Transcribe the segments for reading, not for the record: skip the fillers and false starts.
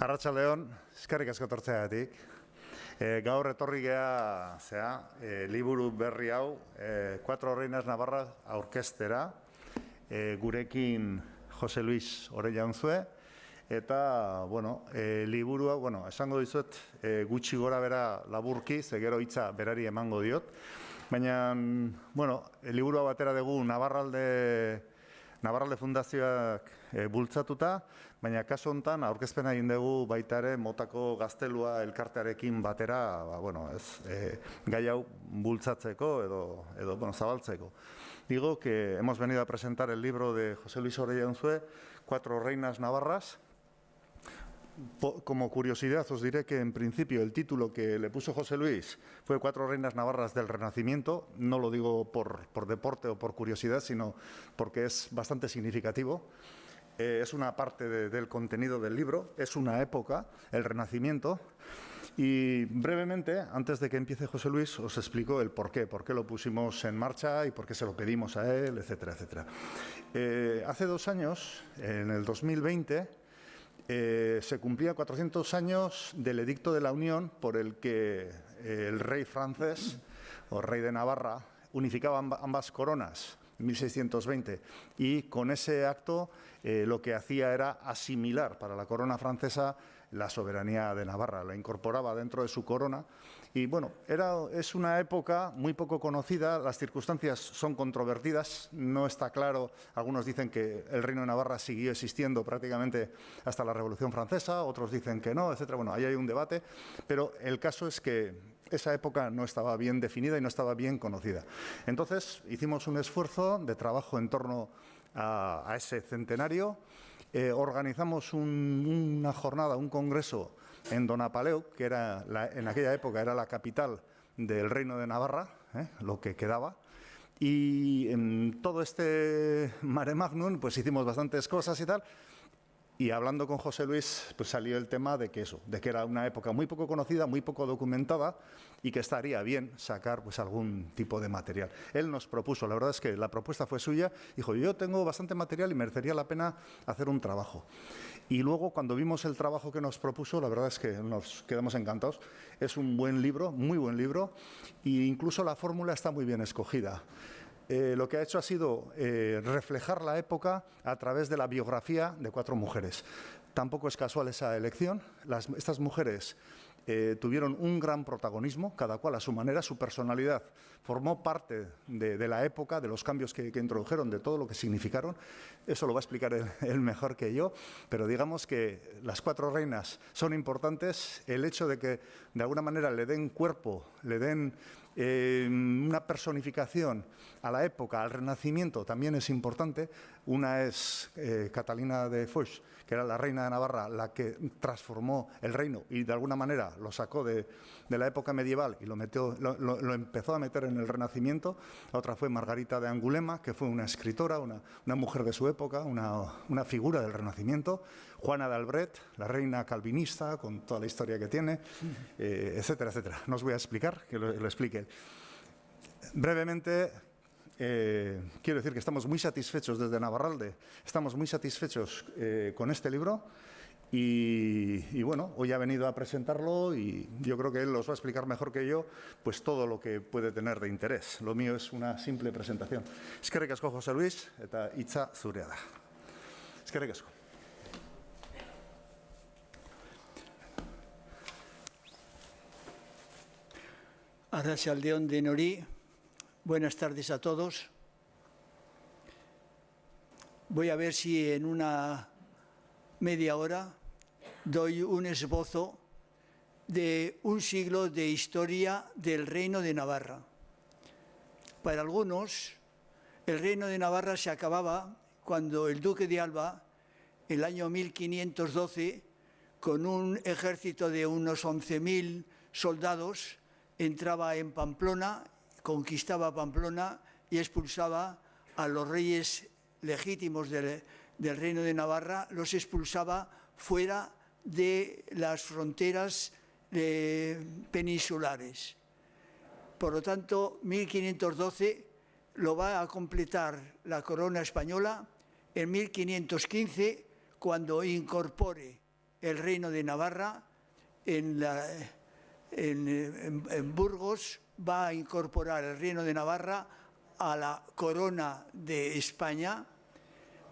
Arratsaldeon, eskerrik asko etortzeagatik. Gaur etorri gea liburu berri hau, Cuatro Reinas Navarras aurkeztera, gurekin Jose Luis Orella Unzue, eta, liburu hau, esango dizuet, gutxi gora bera laburki, ze gero hitza berari emango diot, baina, liburu hau atera dugu Navarralde Fundazioak bultzatuta, baina kasu honetan aurkezpena egin dugu baita ere Motako Gaztelua elkartearekin batera, gai hau bultzatzeko edo zabaltzeko. Digo que hemos venido a presentar el libro de José Luis Orella Unzue, Cuatro Reinas Navarras. Como curiosidad os diré que en principio el título que le puso José Luis fue Cuatro Reinas Navarras del Renacimiento. No lo digo por deporte o por curiosidad, sino porque es bastante significativo. Es una parte del contenido del libro, es una época, el Renacimiento. Y brevemente, antes de que empiece José Luis, os explico el por qué lo pusimos en marcha y por qué se lo pedimos a él, etcétera, etcétera. Hace 2 años, en el 2020, se cumplían 400 años del Edicto de la Unión por el que el rey francés, o rey de Navarra, unificaba ambas coronas en 1620, y con ese acto lo que hacía era asimilar para la corona francesa la soberanía de Navarra, la incorporaba dentro de su corona. Y es una época muy poco conocida, las circunstancias son controvertidas, no está claro, algunos dicen que el Reino de Navarra siguió existiendo prácticamente hasta la Revolución Francesa, otros dicen que no, etcétera. Ahí hay un debate, pero el caso es que esa época no estaba bien definida y no estaba bien conocida. Entonces hicimos un esfuerzo de trabajo en torno a ese centenario. Organizamos una jornada, un congreso en Donapaleu, que en aquella época era la capital del Reino de Navarra, lo que quedaba. Y en todo este mare magnum pues hicimos bastantes cosas y tal. Y hablando con José Luis, pues salió el tema de que era una época muy poco conocida, muy poco documentada, y que estaría bien sacar pues algún tipo de material. Él nos propuso, la verdad es que la propuesta fue suya, dijo: yo tengo bastante material y merecería la pena hacer un trabajo. Y luego, cuando vimos el trabajo que nos propuso, la verdad es que nos quedamos encantados. Es un buen libro, muy buen libro, e incluso la fórmula está muy bien escogida. Lo que ha hecho ha sido reflejar la época a través de la biografía de 4 mujeres. Tampoco es casual esa elección. Estas mujeres tuvieron un gran protagonismo, cada cual a su manera, su personalidad formó parte de la época, de los cambios que introdujeron, de todo lo que significaron. Eso lo va a explicar él mejor que yo, pero digamos que las 4 reinas son importantes. El hecho de que de alguna manera le den cuerpo, le den una personificación a la época, al Renacimiento, también es importante. Una es Catalina de Foix, que era la reina de Navarra, la que transformó el reino y de alguna manera lo sacó de la época medieval y lo empezó a meter en el Renacimiento. La otra fue Margarita de Angulema, que fue una escritora, una mujer de su época, una figura del Renacimiento. Juana de Albret, la reina calvinista, con toda la historia que tiene, etcétera, etcétera. No os voy a explicar, que lo explique. Brevemente, quiero decir que estamos muy satisfechos desde Navarralde, estamos muy satisfechos con este libro. Y hoy ha venido a presentarlo y yo creo que él os va a explicar mejor que yo pues todo lo que puede tener de interés. Lo mío es una simple presentación. Eskerrik asko, José Luis, eta hitza zurea da. Eskerrik asko. Arratsaldeon denori, buenas tardes a todos. Voy a ver si en una media hora doy un esbozo de un siglo de historia del Reino de Navarra. Para algunos, el Reino de Navarra se acababa cuando el duque de Alba, el año 1512, con un ejército de unos 11.000 soldados, entraba en Pamplona, conquistaba Pamplona y expulsaba a los reyes legítimos del Reino de Navarra, los expulsaba fuera de las fronteras peninsulares. Por lo tanto, 1512 lo va a completar la corona española en 1515, cuando incorpore el Reino de Navarra, en Burgos va a incorporar el Reino de Navarra a la corona de España,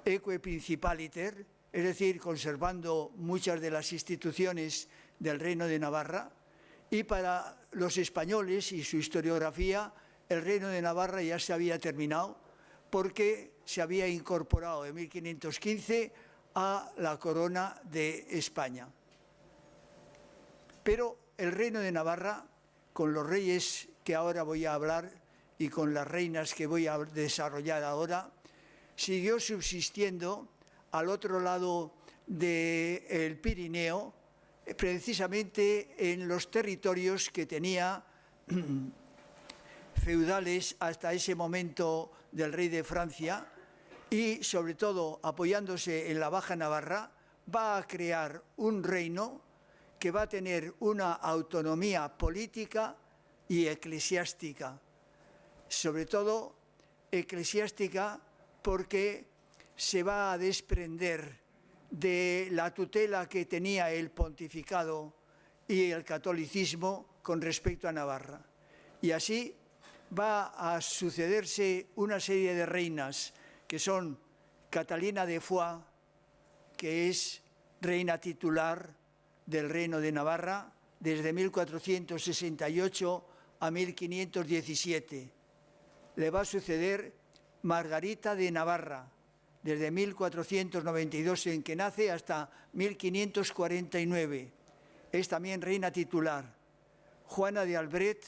eque principaliter, es decir, conservando muchas de las instituciones del Reino de Navarra, y para los españoles y su historiografía, el Reino de Navarra ya se había terminado porque se había incorporado en 1515 a la corona de España. Pero el Reino de Navarra, con los reyes que ahora voy a hablar y con las reinas que voy a desarrollar ahora, siguió subsistiendo al otro lado del Pirineo, precisamente en los territorios que tenía feudales hasta ese momento del rey de Francia, y sobre todo apoyándose en la Baja Navarra, va a crear un reino que va a tener una autonomía política y eclesiástica, sobre todo eclesiástica porque se va a desprender de la tutela que tenía el pontificado y el catolicismo con respecto a Navarra. Y así va a sucederse una serie de reinas que son Catalina de Foix, que es reina titular del Reino de Navarra desde 1468 a 1517. Le va a suceder Margarita de Navarra, desde 1492 en que nace hasta 1549. Es también reina titular. Juana de Albret,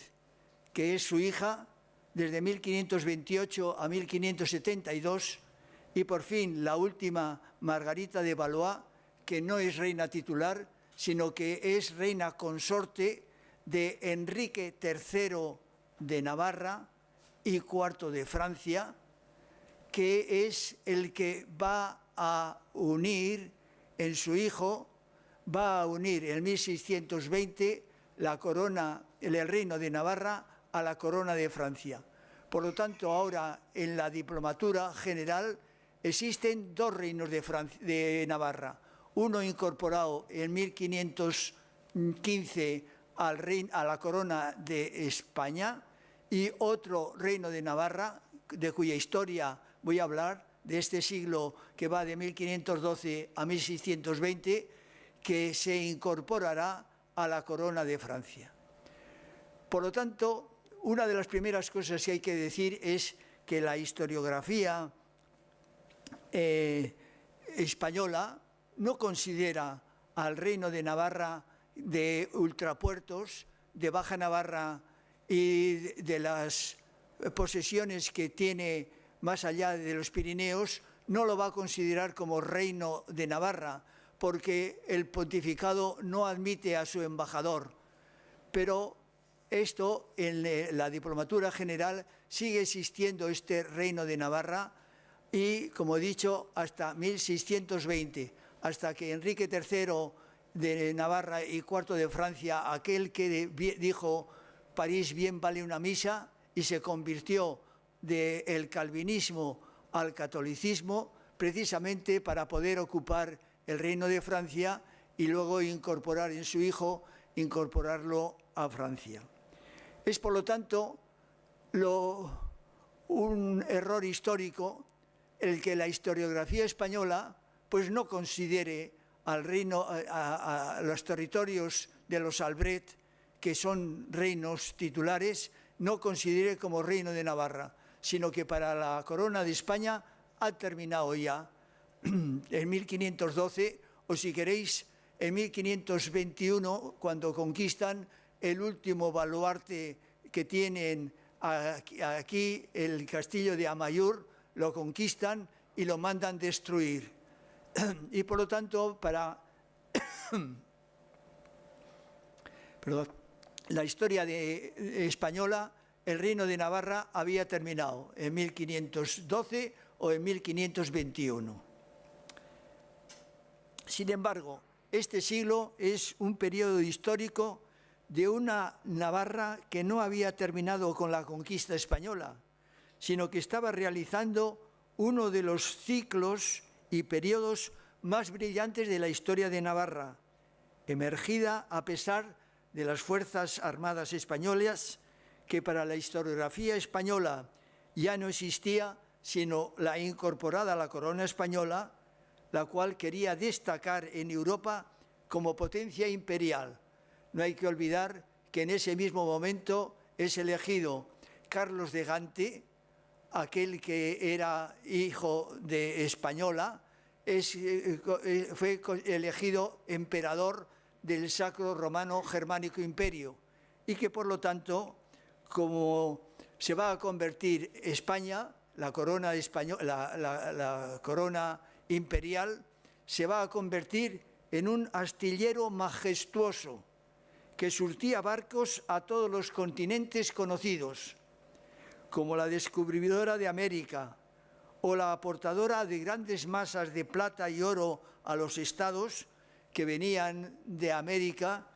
que es su hija, desde 1528 a 1572. Y por fin la última, Margarita de Valois, que no es reina titular, sino que es reina consorte de Enrique III de Navarra y IV de Francia, que es el que va a unir en su hijo, va a unir en 1620 la corona, el reino de Navarra a la corona de Francia. Por lo tanto, ahora en la diplomatura general existen dos reinos de Navarra, uno incorporado en 1515 a la corona de España y otro reino de Navarra, de cuya historia voy a hablar, de este siglo que va de 1512 a 1620, que se incorporará a la corona de Francia. Por lo tanto, una de las primeras cosas que hay que decir es que la historiografía española no considera al Reino de Navarra de ultrapuertos, de Baja Navarra y de las posesiones que tiene más allá de los Pirineos, no lo va a considerar como Reino de Navarra, porque el pontificado no admite a su embajador. Pero esto, en la diplomatura general, sigue existiendo este Reino de Navarra y, como he dicho, hasta 1620, hasta que Enrique III de Navarra y IV de Francia, aquel que dijo París bien vale una misa, y se convirtió del calvinismo al catolicismo, precisamente para poder ocupar el Reino de Francia y luego incorporar en su hijo, incorporarlo a Francia. Es, por lo tanto, un error histórico el que la historiografía española pues no considere al reino, a los territorios de los Albret, que son reinos titulares, no considere como Reino de Navarra, sino que para la corona de España ha terminado ya en 1512, o si queréis, en 1521, cuando conquistan el último baluarte que tienen aquí, el castillo de Amaiur, lo conquistan y lo mandan destruir. Y por lo tanto, para la historia española, el Reino de Navarra había terminado en 1512 o en 1521. Sin embargo, este siglo es un periodo histórico de una Navarra que no había terminado con la conquista española, sino que estaba realizando uno de los ciclos y periodos más brillantes de la historia de Navarra, emergida a pesar de las Fuerzas Armadas españolas, que para la historiografía española ya no existía, sino la incorporada a la corona española, la cual quería destacar en Europa como potencia imperial. No hay que olvidar que en ese mismo momento es elegido Carlos de Gante, aquel que era hijo de española, fue elegido emperador del Sacro Romano Germánico Imperio, y que por lo tanto, como se va a convertir España, la corona imperial, se va a convertir en un astillero majestuoso que surtía barcos a todos los continentes conocidos, como la descubridora de América o la aportadora de grandes masas de plata y oro a los estados que venían de América,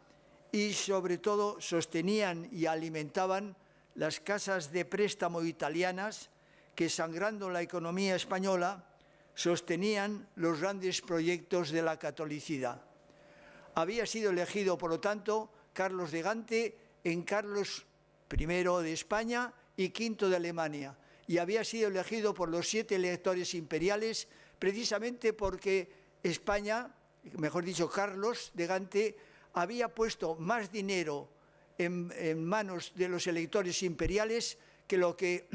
y sobre todo sostenían y alimentaban las casas de préstamo italianas que, sangrando la economía española, sostenían los grandes proyectos de la catolicidad. Había sido elegido, por lo tanto, Carlos de Gante en Carlos I de España y V de Alemania, y había sido elegido por los 7 electores imperiales precisamente porque España, mejor dicho, Carlos de Gante, había puesto más dinero en manos de los electores imperiales que lo que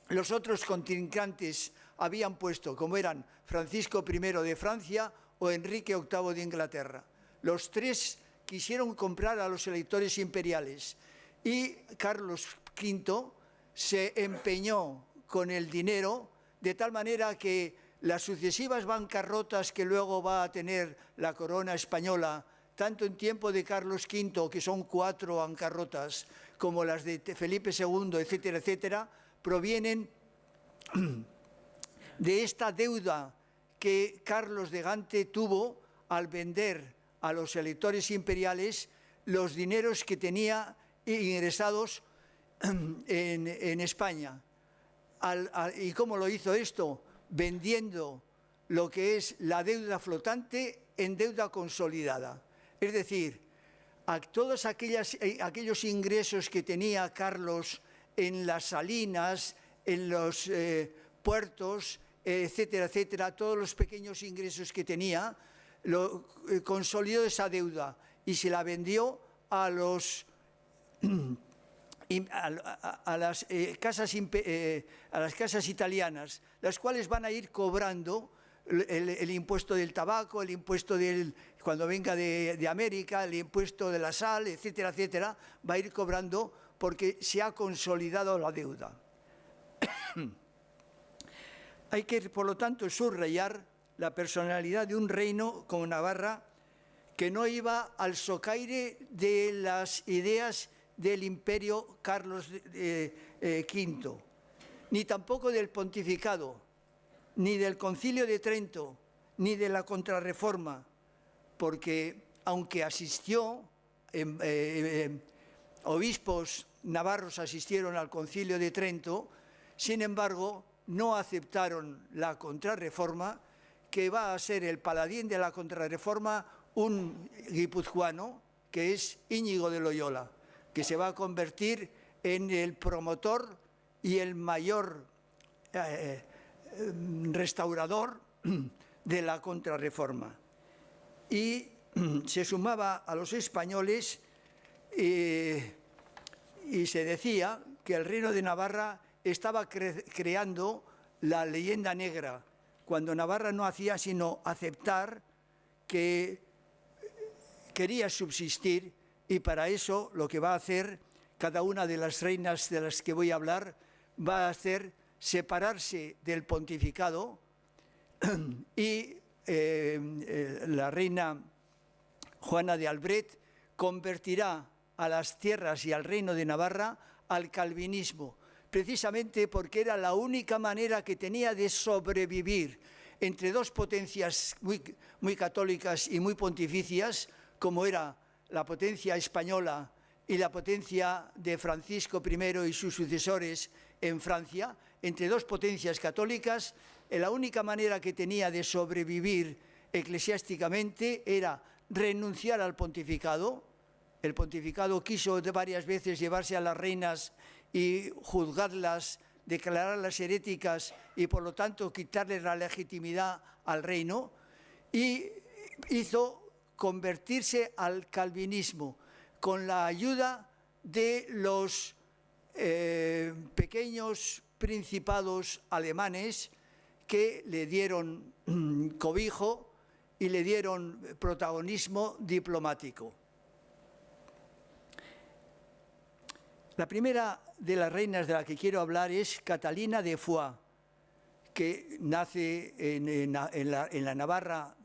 los otros contrincantes habían puesto, como eran Francisco I de Francia o Enrique VIII de Inglaterra. Los 3 quisieron comprar a los electores imperiales, y Carlos V se empeñó con el dinero de tal manera que las sucesivas bancarrotas que luego va a tener la corona española, tanto en tiempo de Carlos V, que son 4 bancarrotas, como las de Felipe II, etcétera, etcétera, provienen de esta deuda que Carlos de Gante tuvo al vender a los electores imperiales los dineros que tenía ingresados en España. ¿Y cómo lo hizo esto? Vendiendo lo que es la deuda flotante en deuda consolidada. Es decir, a todos aquellos ingresos que tenía Carlos en las salinas, en los puertos, etcétera, etcétera, todos los pequeños ingresos que tenía, consolidó esa deuda y se la vendió a las casas italianas, las cuales van a ir cobrando el impuesto del tabaco, el impuesto cuando venga de América, el impuesto de la sal, etcétera, etcétera, va a ir cobrando porque se ha consolidado la deuda. Hay que, por lo tanto, subrayar la personalidad de un reino como Navarra que no iba al socaire de las ideas del imperio Carlos V, ni tampoco del pontificado, ni del Concilio de Trento, ni de la Contrarreforma, porque aunque asistió, obispos navarros asistieron al Concilio de Trento, sin embargo, no aceptaron la Contrarreforma, que va a ser el paladín de la Contrarreforma un guipuzcoano, que es Íñigo de Loyola, que se va a convertir en el promotor y el mayor restaurador de la Contrarreforma. Y se sumaba a los españoles y se decía que el Reino de Navarra estaba creando la leyenda negra, cuando Navarra no hacía sino aceptar que quería subsistir, y para eso lo que va a hacer cada una de las reinas de las que voy a hablar va a hacer separarse del pontificado, y la reina Juana de Albret convertirá a las tierras y al reino de Navarra al calvinismo, precisamente porque era la única manera que tenía de sobrevivir entre dos potencias muy católicas y muy pontificias, como era la potencia española y la potencia de Francisco I y sus sucesores en Francia. Entre dos potencias católicas, la única manera que tenía de sobrevivir eclesiásticamente era renunciar al pontificado. El pontificado quiso varias veces llevarse a las reinas y juzgarlas, declararlas heréticas y por lo tanto quitarles la legitimidad al reino, y hizo convertirse al calvinismo con la ayuda de los pequeños principados alemanes que le dieron cobijo y le dieron protagonismo diplomático. La primera de las reinas de la que quiero hablar es Catalina de Foix, que nace en la Navarra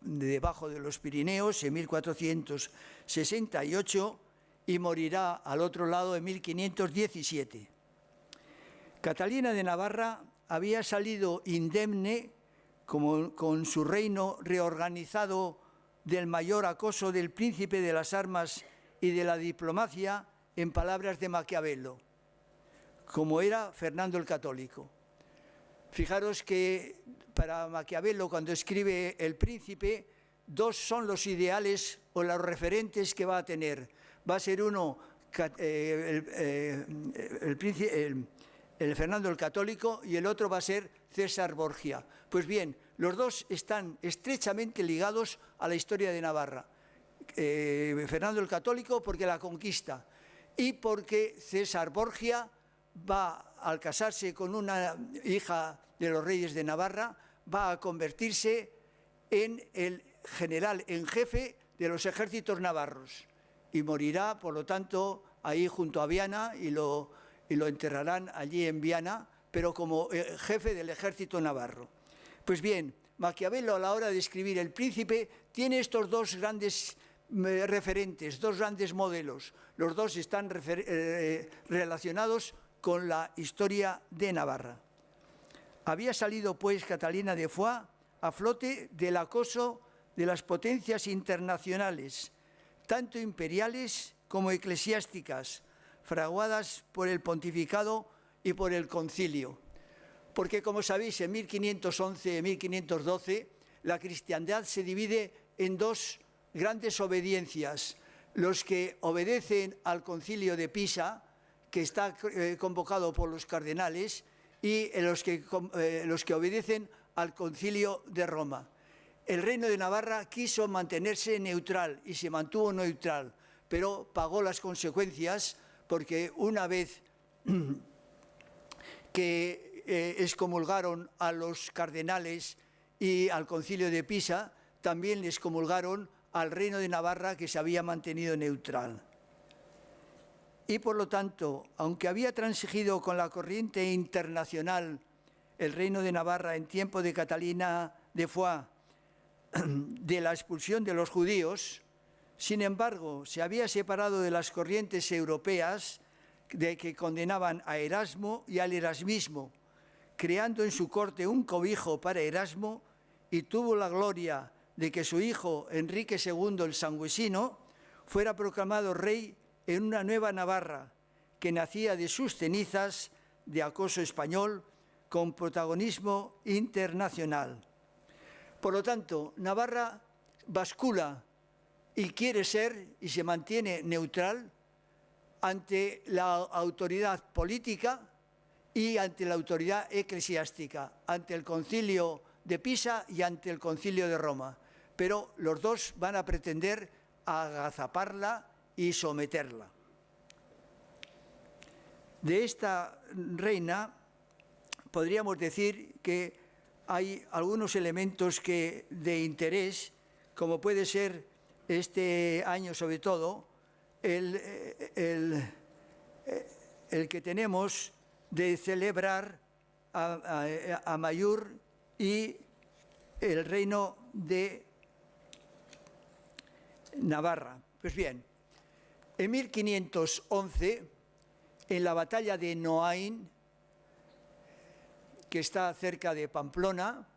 debajo de los Pirineos en 1468 y morirá al otro lado en 1517. Catalina de Navarra había salido indemne con su reino reorganizado del mayor acoso del príncipe de las armas y de la diplomacia, en palabras de Maquiavelo, como era Fernando el Católico. Fijaros que para Maquiavelo, cuando escribe El Príncipe, dos son los ideales o los referentes que va a tener. Va a ser uno el Fernando el Católico y el otro va a ser César Borgia. Pues bien, los dos están estrechamente ligados a la historia de Navarra. Fernando el Católico porque la conquista, y porque César Borgia va, al casarse con una hija de los reyes de Navarra, va a convertirse en el general en jefe de los ejércitos navarros y morirá, por lo tanto, ahí junto a Viana y lo enterrarán allí en Viana, pero como jefe del ejército navarro. Pues bien, Maquiavelo, a la hora de escribir El Príncipe, tiene estos dos grandes referentes, dos grandes modelos. Los dos están relacionados con la historia de Navarra. Había salido, pues, Catalina de Foix a flote del acoso de las potencias internacionales, tanto imperiales como eclesiásticas, fraguadas por el pontificado y por el concilio. Porque, como sabéis, en 1511 y 1512 la cristiandad se divide en dos grandes obediencias: los que obedecen al concilio de Pisa, que está convocado por los cardenales, y los que obedecen al concilio de Roma. El reino de Navarra quiso mantenerse neutral y se mantuvo neutral, pero pagó las consecuencias, porque una vez que excomulgaron a los cardenales y al concilio de Pisa, también les excomulgaron al reino de Navarra, que se había mantenido neutral. Y por lo tanto, aunque había transigido con la corriente internacional el reino de Navarra en tiempo de Catalina de Foix de la expulsión de los judíos, sin embargo, se había separado de las corrientes europeas que condenaban a Erasmo y al erasmismo, creando en su corte un cobijo para Erasmo, y tuvo la gloria de que su hijo Enrique II el Sangüesino fuera proclamado rey en una nueva Navarra que nacía de sus cenizas de acoso español con protagonismo internacional. Por lo tanto, Navarra bascula y quiere ser y se mantiene neutral ante la autoridad política y ante la autoridad eclesiástica, ante el concilio de Pisa y ante el concilio de Roma. Pero los dos van a pretender agazaparla y someterla. De esta reina podríamos decir que hay algunos elementos de interés, como puede ser este año sobre todo, el que tenemos de celebrar a Amaiur y el reino de Navarra. Pues bien, en 1511, en la batalla de Noain, que está cerca de Pamplona,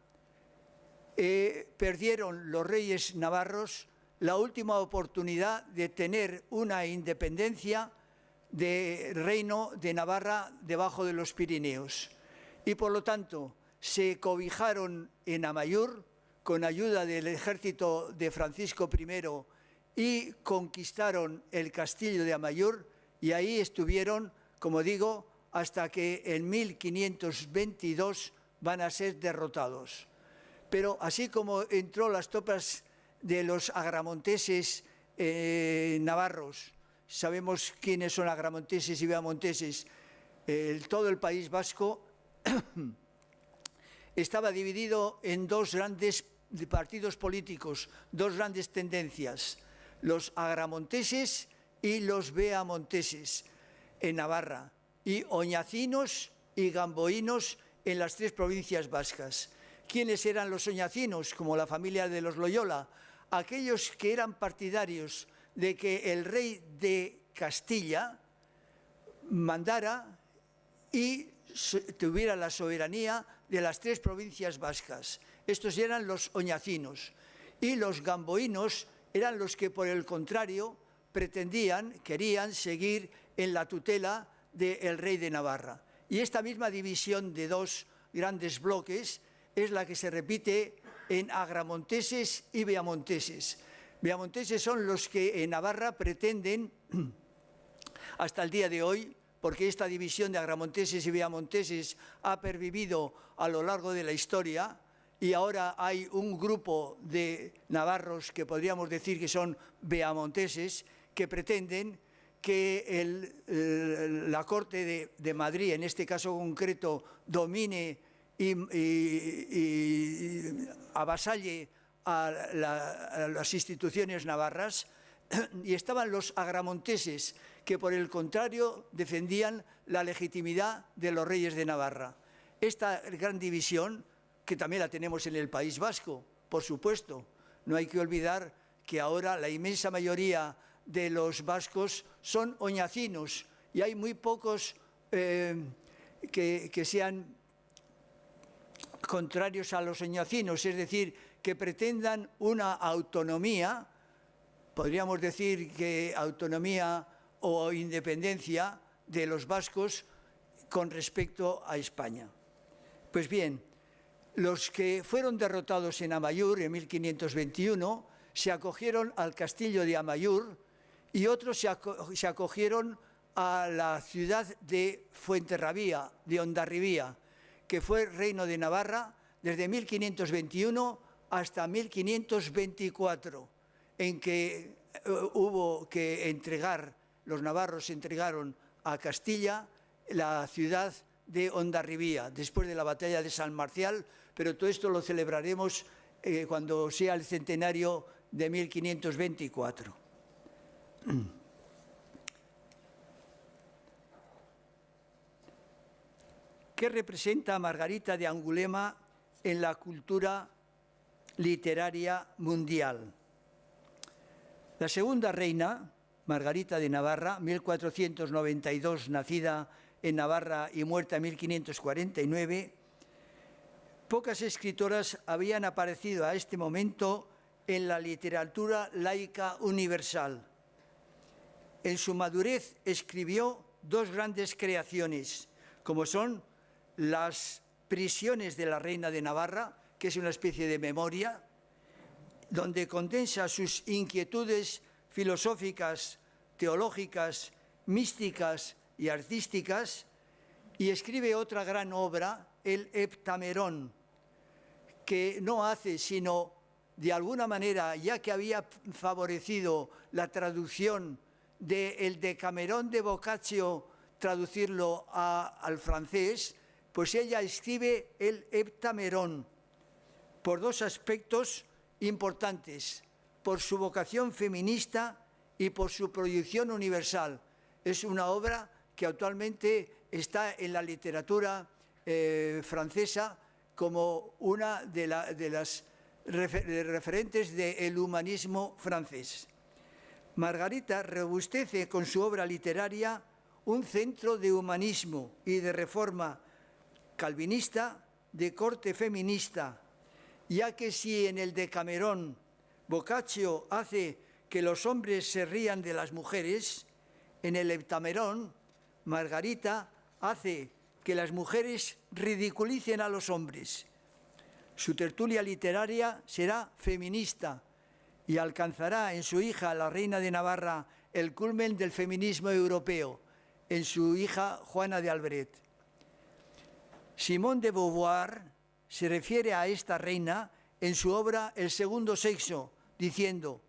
perdieron los reyes navarros la última oportunidad de tener una independencia de reino de Navarra debajo de los Pirineos. Y por lo tanto se cobijaron en Amaiur con ayuda del ejército de Francisco I, y conquistaron el castillo de Amaiur, y ahí estuvieron, como digo, hasta que en 1522 van a ser derrotados. Pero así como entró las tropas de los agramonteses navarros, sabemos quiénes son agramonteses y beamonteses, todo el País Vasco estaba dividido en dos grandes partidos políticos, dos grandes tendencias, los agramonteses y los beamonteses en Navarra, y oñacinos y gamboínos en las tres provincias vascas. ¿Quiénes eran los oñacinos? Como la familia de los Loyola, aquellos que eran partidarios de que el rey de Castilla mandara y tuviera la soberanía de las tres provincias vascas. Estos eran los oñacinos. Y los gamboínos eran los que, por el contrario, querían seguir en la tutela del rey de Navarra. Y esta misma división de dos grandes bloques es la que se repite en agramonteses y beamonteses. Beamonteses son los que en Navarra pretenden, hasta el día de hoy, porque esta división de agramonteses y beamonteses ha pervivido a lo largo de la historia, y ahora hay un grupo de navarros que podríamos decir que son beamonteses, que pretenden que la Corte de Madrid, en este caso concreto, domine y avasalle a las instituciones navarras. Y estaban los agramonteses, que por el contrario defendían la legitimidad de los reyes de Navarra. Esta gran división, que también la tenemos en el País Vasco, por supuesto, no hay que olvidar que ahora la inmensa mayoría de los vascos son oñacinos, y hay muy pocos que sean contrarios a los oñacinos, es decir, que pretendan una autonomía, podríamos decir que autonomía o independencia de los vascos con respecto a España. Pues bien, los que fueron derrotados en Amaiur en 1521 se acogieron al castillo de Amaiur, y otros se acogieron a la ciudad de Fuenterrabía, de Hondarribía, que fue reino de Navarra desde 1521 hasta 1524, en que hubo que entregar, los navarros entregaron a Castilla la ciudad de Hondarribía, después de la batalla de San Marcial, pero todo esto lo celebraremos cuando sea el centenario de 1524. ¿Qué representa Margarita de Angulema en la cultura literaria mundial? La segunda reina, Margarita de Navarra, 1492, nacida en Navarra y muerta en 1549, pocas escritoras habían aparecido a este momento en la literatura laica universal. En su madurez escribió dos grandes creaciones, como son las Prisiones de la Reina de Navarra, que es una especie de memoria, donde condensa sus inquietudes filosóficas, teológicas, místicas y artísticas, y escribe otra gran obra, el Heptamerón, que no hace sino, de alguna manera, ya que había favorecido la traducción del Decamerón de Boccaccio, traducirlo al francés, pues ella escribe el Heptamerón por dos aspectos importantes, por su vocación feminista y por su proyección universal. Es una obra que actualmente está en la literatura francesa como una de las referentes del humanismo francés. Margarita robustece con su obra literaria un centro de humanismo y de reforma calvinista de corte feminista, ya que si en el Decamerón Boccaccio hace que los hombres se rían de las mujeres, en el Heptamerón Margarita hace que las mujeres ridiculicen a los hombres. Su tertulia literaria será feminista y alcanzará en su hija, la reina de Navarra, el culmen del feminismo europeo, en su hija Juana de Albret. Simone de Beauvoir se refiere a esta reina en su obra El segundo sexo, diciendo: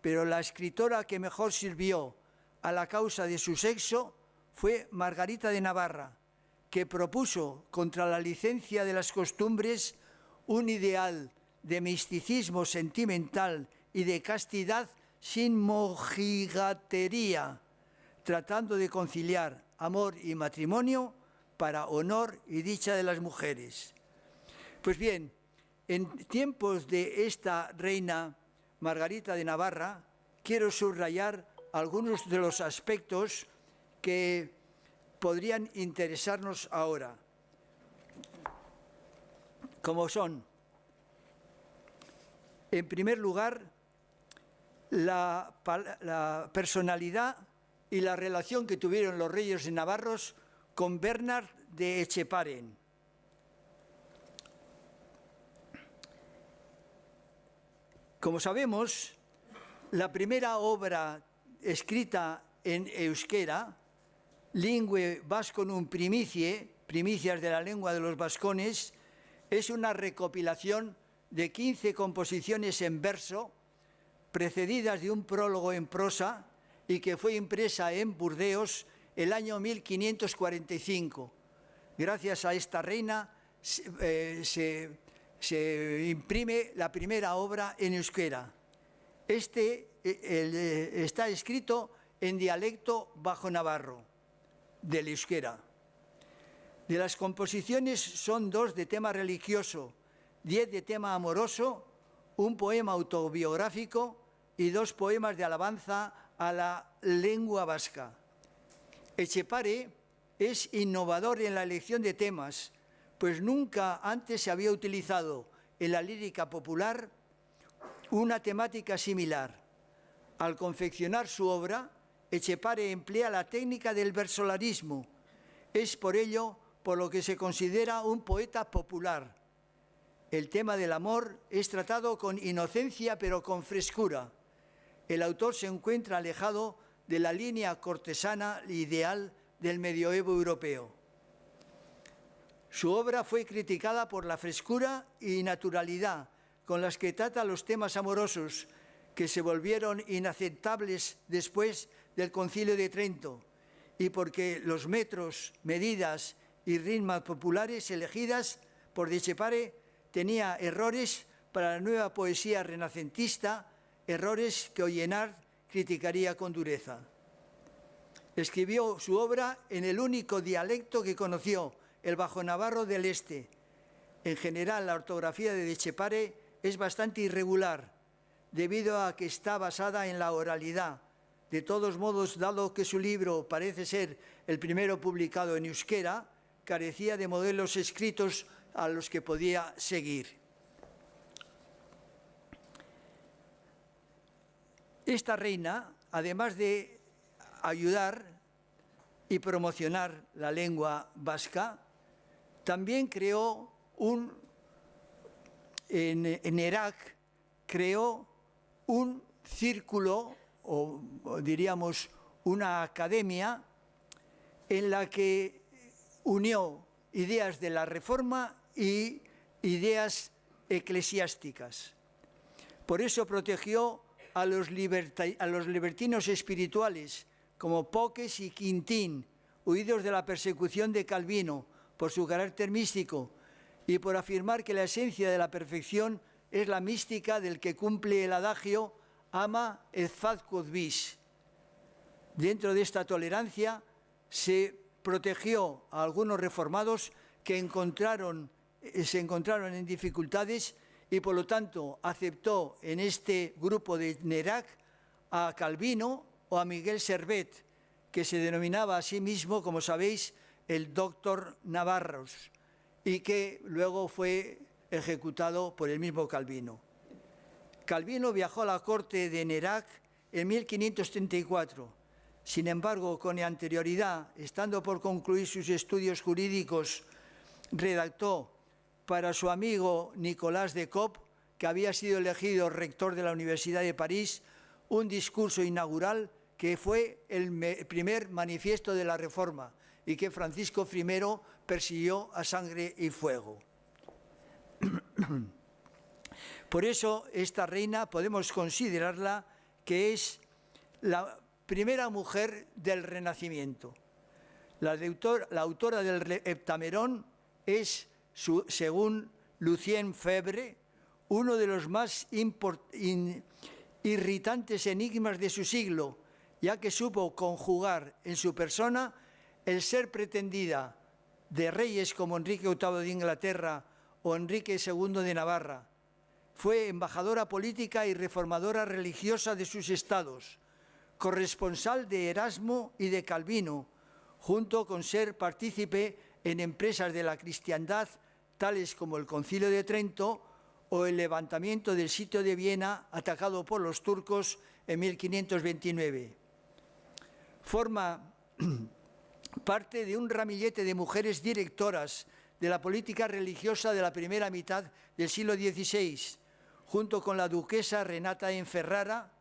pero la escritora que mejor sirvió a la causa de su sexo fue Margarita de Navarra, que propuso contra la licencia de las costumbres un ideal de misticismo sentimental y de castidad sin mojigatería, tratando de conciliar amor y matrimonio para honor y dicha de las mujeres. Pues bien, en tiempos de esta reina Margarita de Navarra, quiero subrayar algunos de los aspectos que podrían interesarnos ahora, como son, en primer lugar, la personalidad y la relación que tuvieron los reyes de navarros con Bernard de Etxeparen. Como sabemos, la primera obra escrita en euskera, Lingue Vasconum Primitiae, primicias de la lengua de los vascones, es una recopilación de 15 composiciones en verso, precedidas de un prólogo en prosa, y que fue impresa en Burdeos el año 1545. Gracias a esta reina se imprime la primera obra en euskera. Está escrito en dialecto bajo-navarro del euskera. De las composiciones son 2 de tema religioso, 10 de tema amoroso, un poema autobiográfico y 2 poemas de alabanza a la lengua vasca. Etxepare es innovador en la elección de temas, pues nunca antes se había utilizado en la lírica popular una temática similar. Al confeccionar su obra, Etxepare emplea la técnica del versolarismo. Es por ello por lo que se considera un poeta popular. El tema del amor es tratado con inocencia pero con frescura. El autor se encuentra alejado de la línea cortesana ideal del medioevo europeo. Su obra fue criticada por la frescura y naturalidad con las que trata los temas amorosos, que se volvieron inaceptables después del Concilio de Trento, y porque los metros, medidas y ritmos populares elegidas por Etxepare tenía errores para la nueva poesía renacentista, errores que Ollenard criticaría con dureza. Escribió su obra en el único dialecto que conoció, el bajo-navarro del Este. En general, la ortografía de Etxepare es bastante irregular, debido a que está basada en la oralidad. De todos modos, dado que su libro parece ser el primero publicado en euskera, carecía de modelos escritos a los que podía seguir. Esta reina, además de ayudar y promocionar la lengua vasca, también creó en Erak creó un círculo, o diríamos una academia, en la que unió ideas de la Reforma y ideas eclesiásticas. Por eso protegió a los libertinos espirituales, como Poques y Quintín, huidos de la persecución de Calvino por su carácter místico y por afirmar que la esencia de la perfección es la mística del que cumple el adagio ama et faz quod vis. Dentro de esta tolerancia se protegió a algunos reformados que se encontraron en dificultades y por lo tanto aceptó en este grupo de Nerac a Calvino o a Miguel Servet, que se denominaba a sí mismo, como sabéis, el doctor Navarros, y que luego fue ejecutado por el mismo Calvino. Calvino viajó a la corte de Nerac en 1534. Sin embargo, con anterioridad, estando por concluir sus estudios jurídicos, redactó para su amigo Nicolas de Copp, que había sido elegido rector de la Universidad de París, un discurso inaugural que fue el primer manifiesto de la Reforma y que Francisco I persiguió a sangre y fuego. Por eso esta reina podemos considerarla que es la primera mujer del Renacimiento. La autora del Heptamerón es, según Lucien Febvre, uno de los más irritantes enigmas de su siglo, ya que supo conjugar en su persona el ser pretendida de reyes como Enrique VIII de Inglaterra o Enrique II de Navarra. Fue embajadora política y reformadora religiosa de sus estados, corresponsal de Erasmo y de Calvino, junto con ser partícipe en empresas de la cristiandad, tales como el Concilio de Trento o el levantamiento del sitio de Viena atacado por los turcos en 1529. Forma parte de un ramillete de mujeres directoras de la política religiosa de la primera mitad del siglo XVI, junto con la duquesa Renata en Ferrara,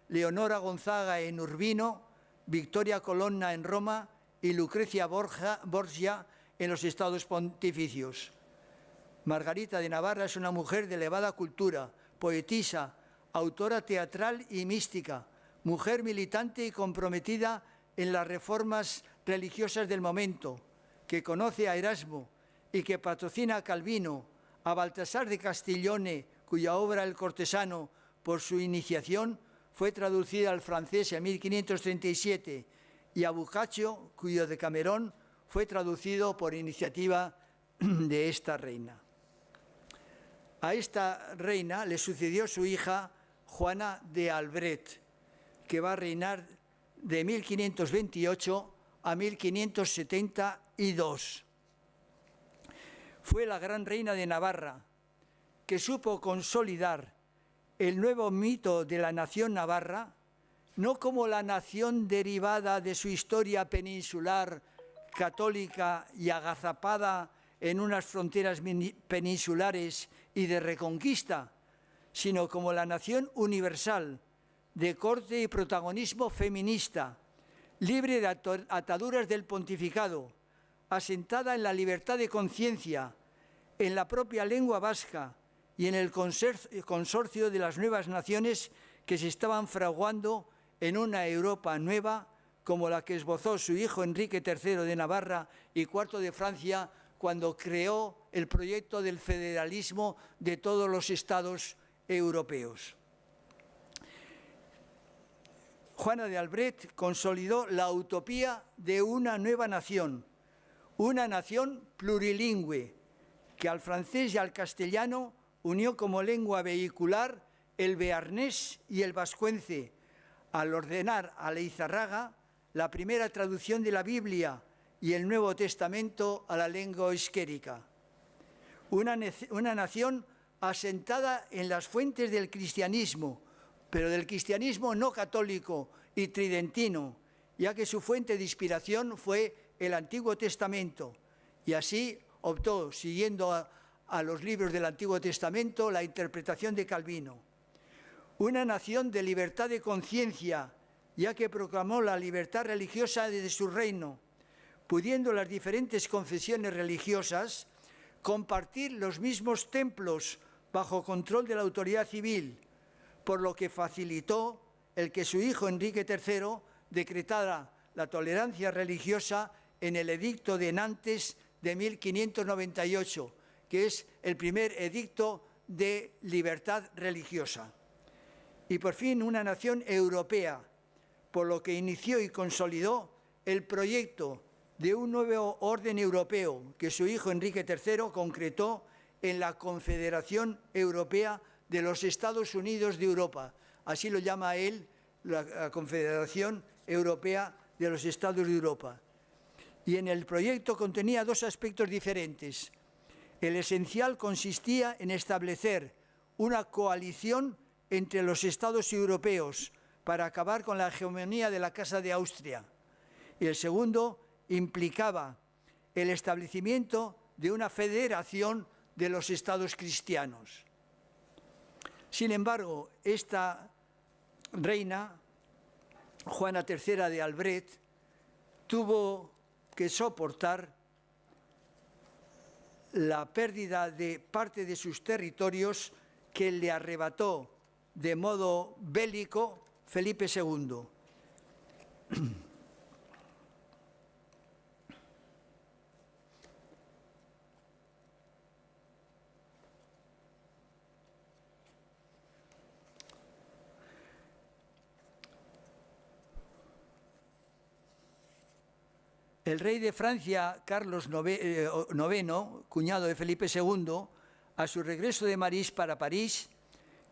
Leonora Gonzaga en Urbino, Victoria Colonna en Roma y Lucrecia Borgia en los Estados Pontificios. Margarita de Navarra es una mujer de elevada cultura, poetisa, autora teatral y mística, mujer militante y comprometida en las reformas religiosas del momento, que conoce a Erasmo y que patrocina a Calvino, a Baltasar de Castiglione, cuya obra El cortesano, por su iniciación, fue traducida al francés en 1537, y a Boccaccio, cuyo Decamerón fue traducido por iniciativa de esta reina. A esta reina le sucedió su hija Juana de Albret, que va a reinar de 1528 a 1572. Fue la gran reina de Navarra, que supo consolidar el nuevo mito de la nación navarra, no como la nación derivada de su historia peninsular, católica y agazapada en unas fronteras peninsulares y de reconquista, sino como la nación universal, de corte y protagonismo feminista, libre de ataduras del pontificado, asentada en la libertad de conciencia, en la propia lengua vasca y en el consorcio de las nuevas naciones que se estaban fraguando en una Europa nueva, como la que esbozó su hijo Enrique III de Navarra y IV de Francia cuando creó el proyecto del federalismo de todos los estados europeos. Juana de Albret consolidó la utopía de una nueva nación, una nación plurilingüe, que al francés y al castellano unió como lengua vehicular el bearnés y el vascuence, al ordenar a Leizarraga la primera traducción de la Biblia y el Nuevo Testamento a la lengua euskérica. Una nación asentada en las fuentes del cristianismo, pero del cristianismo no católico y tridentino, ya que su fuente de inspiración fue el Antiguo Testamento, y así optó, siguiendo a los libros del Antiguo Testamento, la interpretación de Calvino. Una nación de libertad de conciencia, ya que proclamó la libertad religiosa desde su reino, pudiendo las diferentes confesiones religiosas compartir los mismos templos bajo control de la autoridad civil, por lo que facilitó el que su hijo Enrique III decretara la tolerancia religiosa en el Edicto de Nantes de 1598, que es el primer edicto de libertad religiosa. Y por fin una nación europea, por lo que inició y consolidó el proyecto de un nuevo orden europeo que su hijo Enrique III concretó en la Confederación Europea de los Estados Unidos de Europa. Así lo llama él, la Confederación Europea de los Estados de Europa. Y en el proyecto contenía dos aspectos diferentes. El esencial consistía en establecer una coalición entre los estados europeos para acabar con la hegemonía de la Casa de Austria. Y el segundo implicaba el establecimiento de una federación de los estados cristianos. Sin embargo, esta reina, Juana III de Albret, tuvo que soportar la pérdida de parte de sus territorios que le arrebató de modo bélico Felipe II. El rey de Francia, Carlos IX, cuñado de Felipe II, a su regreso de París,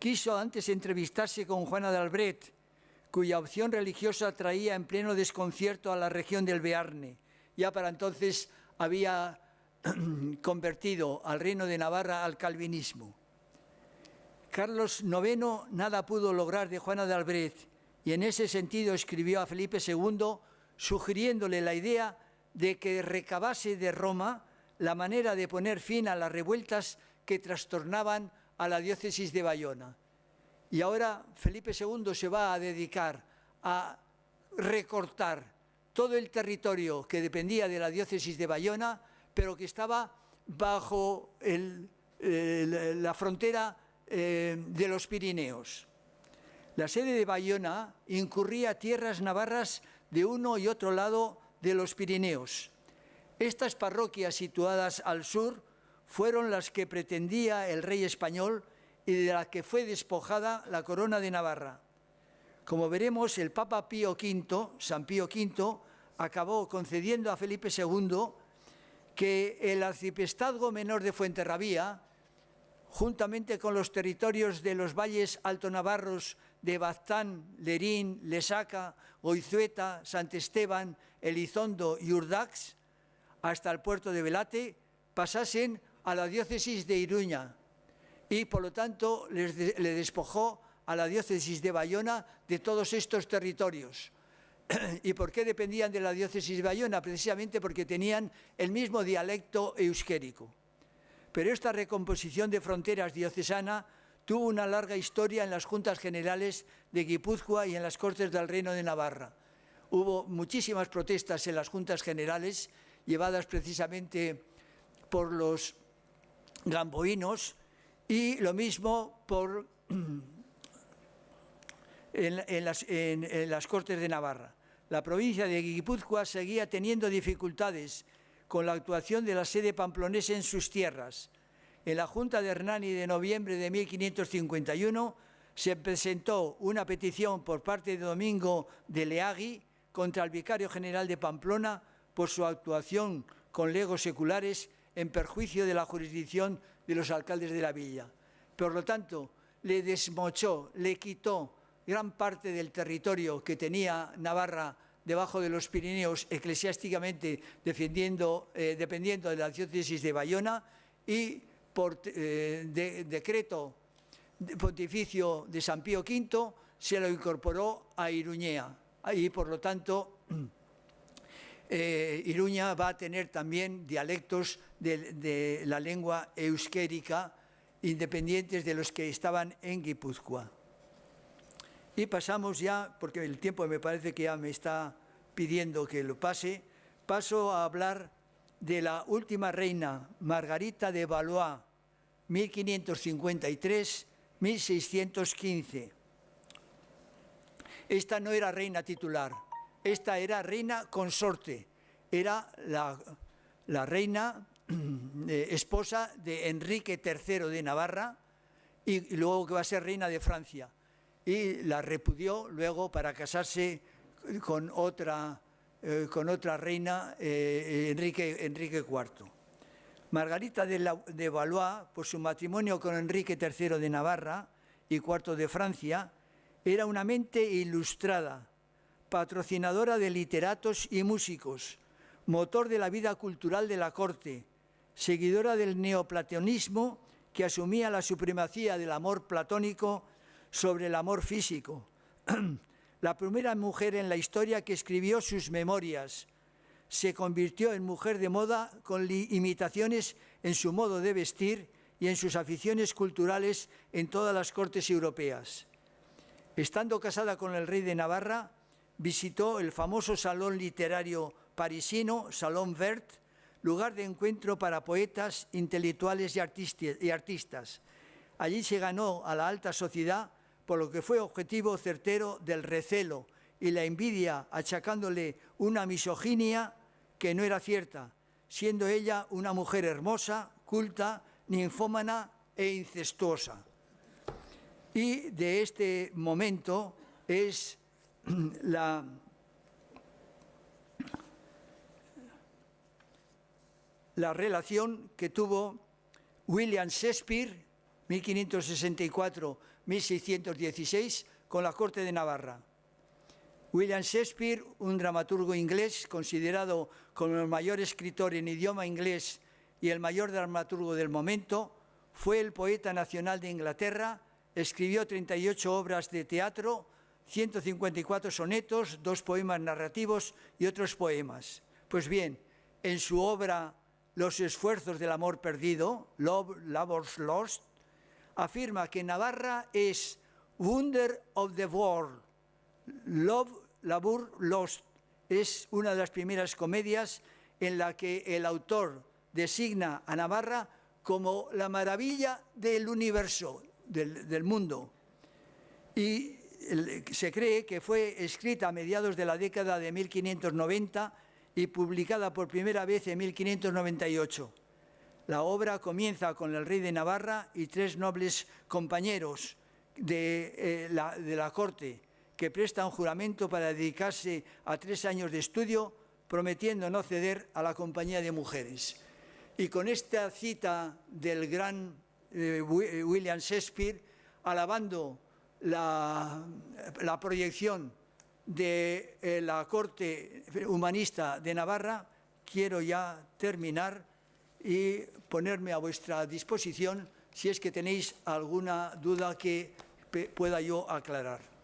quiso antes entrevistarse con Juana de Albret, cuya opción religiosa traía en pleno desconcierto a la región del Bearne. Ya para entonces había convertido al reino de Navarra al calvinismo. Carlos IX nada pudo lograr de Juana de Albret y en ese sentido escribió a Felipe II sugiriéndole la idea de que recabase de Roma la manera de poner fin a las revueltas que trastornaban a la diócesis de Bayona. Y ahora Felipe II se va a dedicar a recortar todo el territorio que dependía de la diócesis de Bayona, pero que estaba bajo la frontera de los Pirineos. La sede de Bayona incurría tierras navarras de uno y otro lado de los Pirineos. Estas parroquias situadas al sur fueron las que pretendía el rey español y de las que fue despojada la corona de Navarra. Como veremos, el Papa Pío V, San Pío V, acabó concediendo a Felipe II que el arciprestazgo menor de Fuenterrabía, juntamente con los territorios de los valles altonavarros de Baztán, Lerín, Lesaca, Goizueta, Sant Esteban, Elizondo y Urdax, hasta el puerto de Velate, pasasen a la diócesis de Iruña y, por lo tanto, le despojó a la diócesis de Bayona de todos estos territorios. ¿Y por qué dependían de la diócesis de Bayona? Precisamente porque tenían el mismo dialecto euskérico. Pero esta recomposición de fronteras diocesana tuvo una larga historia en las Juntas Generales de Guipúzcoa y en las Cortes del Reino de Navarra. Hubo muchísimas protestas en las Juntas Generales, llevadas precisamente por los gamboínos, y lo mismo en las Cortes de Navarra. La provincia de Guipúzcoa seguía teniendo dificultades con la actuación de la sede pamplonesa en sus tierras. En la Junta de Hernani de noviembre de 1551 se presentó una petición por parte de Domingo de Leagui contra el vicario general de Pamplona por su actuación con legos seculares en perjuicio de la jurisdicción de los alcaldes de la villa. Por lo tanto, le desmochó, le quitó gran parte del territorio que tenía Navarra debajo de los Pirineos eclesiásticamente dependiendo de la diócesis de Bayona, y por decreto pontificio de San Pío V se lo incorporó a Iruña. Y por lo tanto Iruña va a tener también dialectos de la lengua euskérica independientes de los que estaban en Guipúzcoa. Y pasamos ya, porque el tiempo me parece que ya me está pidiendo que lo paso a hablar de la última reina, Margarita de Valois, 1553-1615. Esta no era reina titular, esta era reina consorte, era la reina esposa de Enrique III de Navarra y luego que va a ser reina de Francia. Y la repudió luego para casarse con otra reina, Enrique IV. Margarita de Valois, por su matrimonio con Enrique III de Navarra y IV de Francia, era una mente ilustrada, patrocinadora de literatos y músicos, motor de la vida cultural de la corte, seguidora del neoplatonismo que asumía la supremacía del amor platónico sobre el amor físico. La primera mujer en la historia que escribió sus memorias. Se convirtió en mujer de moda con imitaciones en su modo de vestir y en sus aficiones culturales en todas las cortes europeas. Estando casada con el rey de Navarra, visitó el famoso salón literario parisino, Salon Vert, lugar de encuentro para poetas, intelectuales y artistas. Allí se ganó a la alta sociedad, por lo que fue objetivo certero del recelo y la envidia, achacándole una misoginia que no era cierta, siendo ella una mujer hermosa, culta, ninfómana e incestuosa. Y de este momento es la relación que tuvo William Shakespeare, 1564-1616, con la corte de Navarra. William Shakespeare, un dramaturgo inglés considerado como el mayor escritor en idioma inglés y el mayor dramaturgo del momento, fue el poeta nacional de Inglaterra, escribió 38 obras de teatro, 154 sonetos, 2 poemas narrativos y otros poemas. Pues bien, en su obra Los esfuerzos del amor perdido, Love, Labors Lost, afirma que Navarra es Wonder of the World. Love, Labor Lost es una de las primeras comedias en la que el autor designa a Navarra como la maravilla del universo, del mundo. Y se cree que fue escrita a mediados de la década de 1590 y publicada por primera vez en 1598. La obra comienza con el rey de Navarra y 3 nobles compañeros de la corte que prestan juramento para dedicarse a 3 años de estudio, prometiendo no ceder a la compañía de mujeres. Y con esta cita del gran William Shakespeare, alabando la proyección de la corte humanista de Navarra, quiero ya terminar y ponerme a vuestra disposición si es que tenéis alguna duda que pueda yo aclarar.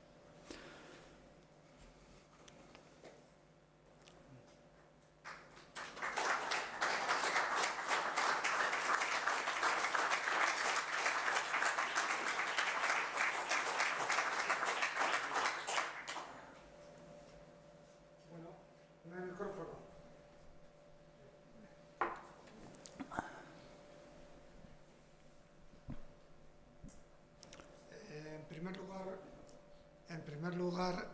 En primer lugar,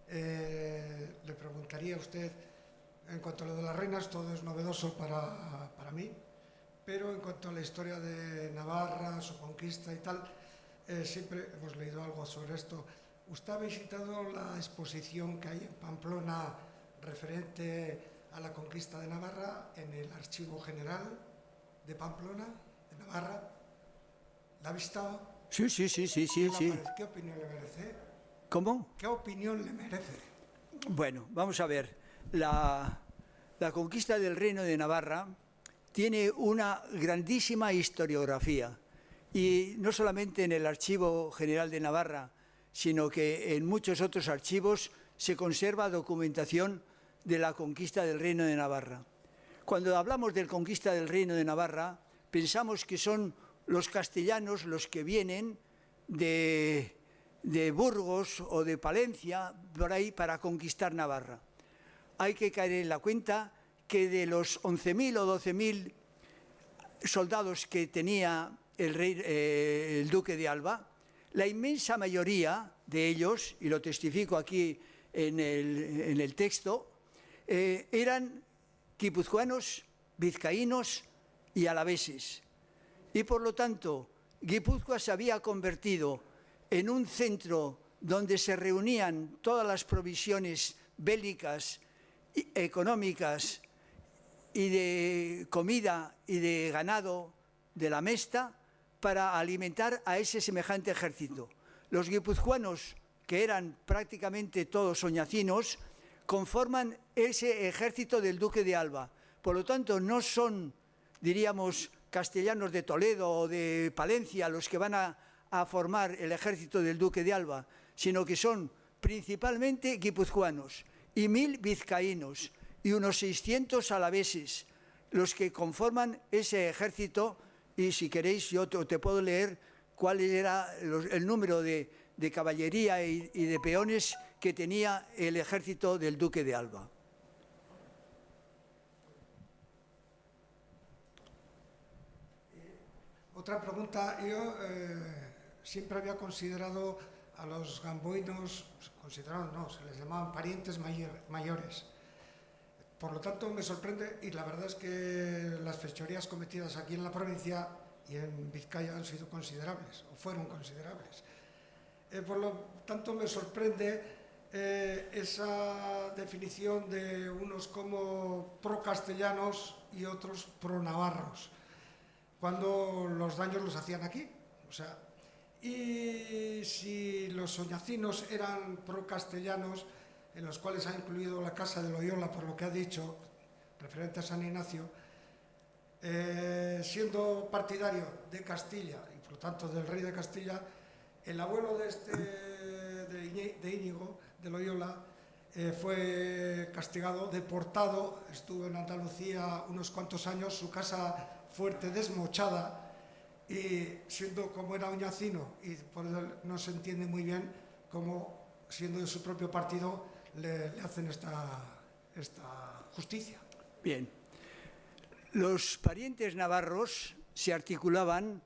le preguntaría a usted, en cuanto a lo de las reinas, todo es novedoso para mí, pero en cuanto a la historia de Navarra, su conquista y tal, siempre hemos leído algo sobre esto. ¿Usted ha visitado la exposición que hay en Pamplona referente a la conquista de Navarra en el Archivo General de Pamplona, de Navarra? ¿La ha visitado? Sí. ¿Qué opinión le merece? ¿Cómo? ¿Qué opinión le merece? Bueno, vamos a ver. La conquista del Reino de Navarra tiene una grandísima historiografía. Y no solamente en el Archivo General de Navarra, sino que en muchos otros archivos se conserva documentación de la conquista del Reino de Navarra. Cuando hablamos de la conquista del Reino de Navarra, pensamos que son los castellanos los que vienen de Burgos o de Palencia, por ahí, para conquistar Navarra. Hay que caer en la cuenta que de los 11.000 o 12.000 soldados que tenía el duque de Alba, la inmensa mayoría de ellos, y lo testifico aquí en el texto, eran guipuzcoanos, vizcaínos y alaveses. Y por lo tanto, Guipúzcoa se había convertido en un centro donde se reunían todas las provisiones bélicas, económicas y de comida y de ganado de la Mesta para alimentar a ese semejante ejército. Los guipuzcoanos, que eran prácticamente todos soñacinos, conforman ese ejército del duque de Alba. Por lo tanto, no son, diríamos, castellanos de Toledo o de Palencia los que van a formar el ejército del duque de Alba, sino que son principalmente guipuzcoanos y 1.000 vizcaínos y unos 600 alaveses los que conforman ese ejército y si queréis yo te puedo leer cuál era el número de caballería y de peones que tenía el ejército del duque de Alba. Otra pregunta, yo siempre había considerado a los gamboinos, se les llamaban parientes mayores. Por lo tanto, me sorprende, y la verdad es que las fechorías cometidas aquí en la provincia y en Vizcaya han sido considerables, o fueron considerables. Por lo tanto, me sorprende esa definición de unos como pro-castellanos y otros pro-navarros, cuando los daños los hacían aquí. O sea, y si los oñacinos eran pro-castellanos, en los cuales ha incluido la Casa de Loyola, por lo que ha dicho, referente a San Ignacio, siendo partidario de Castilla, y por lo tanto del rey de Castilla, el abuelo de Íñigo de Loyola fue castigado, deportado, estuvo en Andalucía unos cuantos años, su casa fuerte desmochada, y siendo como era oñacino, y por eso no se entiende muy bien cómo, siendo de su propio partido, le hacen esta justicia. Bien, los parientes navarros se articulaban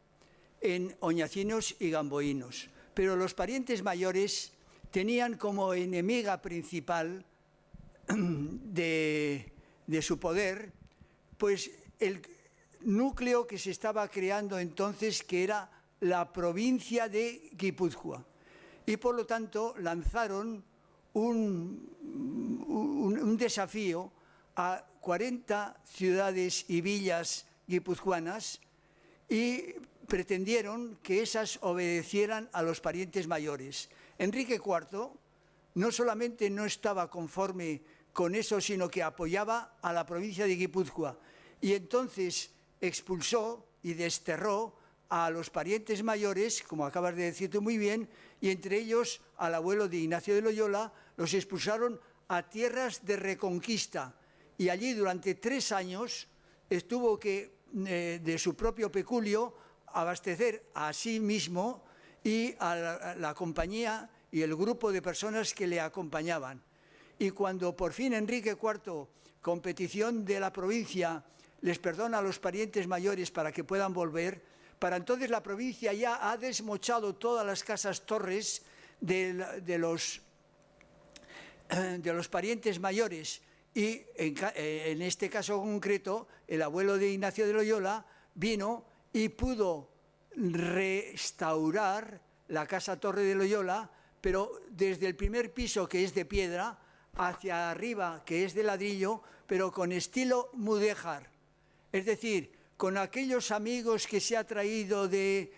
en oñacinos y gamboínos, pero los parientes mayores tenían como enemiga principal de su poder, pues el núcleo que se estaba creando entonces, que era la provincia de Guipúzcoa, y por lo tanto lanzaron un desafío a 40 ciudades y villas guipuzcoanas y pretendieron que esas obedecieran a los parientes mayores. Enrique IV no solamente no estaba conforme con eso, sino que apoyaba a la provincia de Guipúzcoa, y entonces expulsó y desterró a los parientes mayores, como acabas de decir tú muy bien, y entre ellos al abuelo de Ignacio de Loyola, los expulsaron a tierras de Reconquista, y allí durante 3 años estuvo que, de su propio peculio, abastecer a sí mismo y a la compañía y el grupo de personas que le acompañaban. Y cuando por fin Enrique IV, con petición de la provincia, les perdona a los parientes mayores para que puedan volver, para entonces la provincia ya ha desmochado todas las casas torres de los parientes mayores, y en este caso concreto el abuelo de Ignacio de Loyola vino y pudo restaurar la casa torre de Loyola, pero desde el primer piso, que es de piedra, hacia arriba, que es de ladrillo, pero con estilo mudéjar, es decir, con aquellos amigos que se ha traído de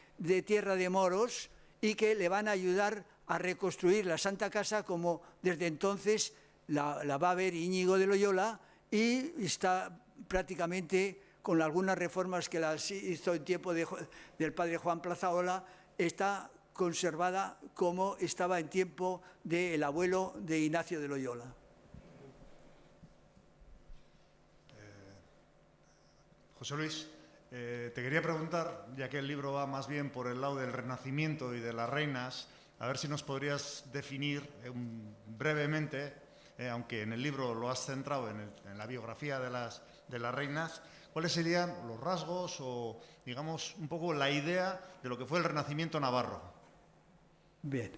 tierra de moros y que le van a ayudar a reconstruir la Santa Casa, como desde entonces la va a ver Íñigo de Loyola, y está prácticamente, con algunas reformas que las hizo en tiempo del padre Juan Plazaola, está conservada como estaba en tiempo del abuelo de Ignacio de Loyola. José Luis, te quería preguntar, ya que el libro va más bien por el lado del Renacimiento y de las reinas, a ver si nos podrías definir brevemente, aunque en el libro lo has centrado en la biografía de las reinas, cuáles serían los rasgos o, digamos, un poco la idea de lo que fue el Renacimiento navarro. Bien.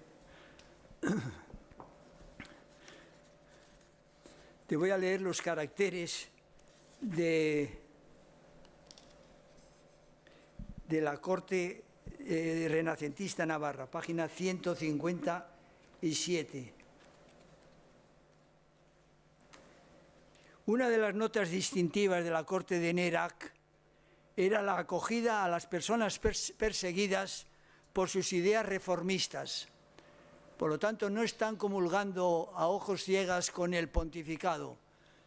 Te voy a leer los caracteres de la corte renacentista navarra, página 157. Una de las notas distintivas de la corte de Nérac era la acogida a las personas perseguidas por sus ideas reformistas. Por lo tanto, no están comulgando a ojos ciegas con el pontificado,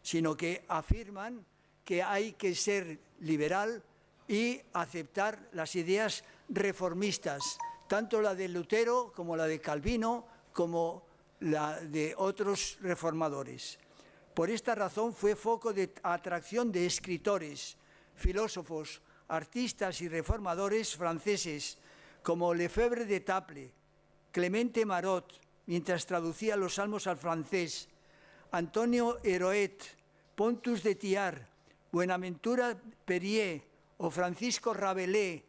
sino que afirman que hay que ser liberal y aceptar las ideas reformistas, tanto la de Lutero como la de Calvino, como la de otros reformadores. Por esta razón fue foco de atracción de escritores, filósofos, artistas y reformadores franceses como Lefebvre de Taple, Clemente Marot, mientras traducía los salmos al francés, Antonio Heroet, Pontus de Thiard, Buenaventura Perrier o Francisco Rabelais,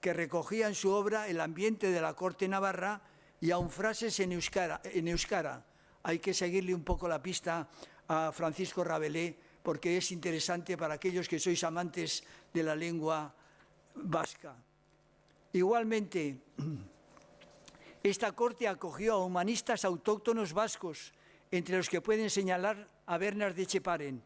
que recogía en su obra el ambiente de la corte navarra y aun frases en euskara. Hay que seguirle un poco la pista a Francisco Rabelais porque es interesante para aquellos que sois amantes de la lengua vasca. Igualmente, esta corte acogió a humanistas autóctonos vascos, entre los que pueden señalar a Bernard de Etxeparen.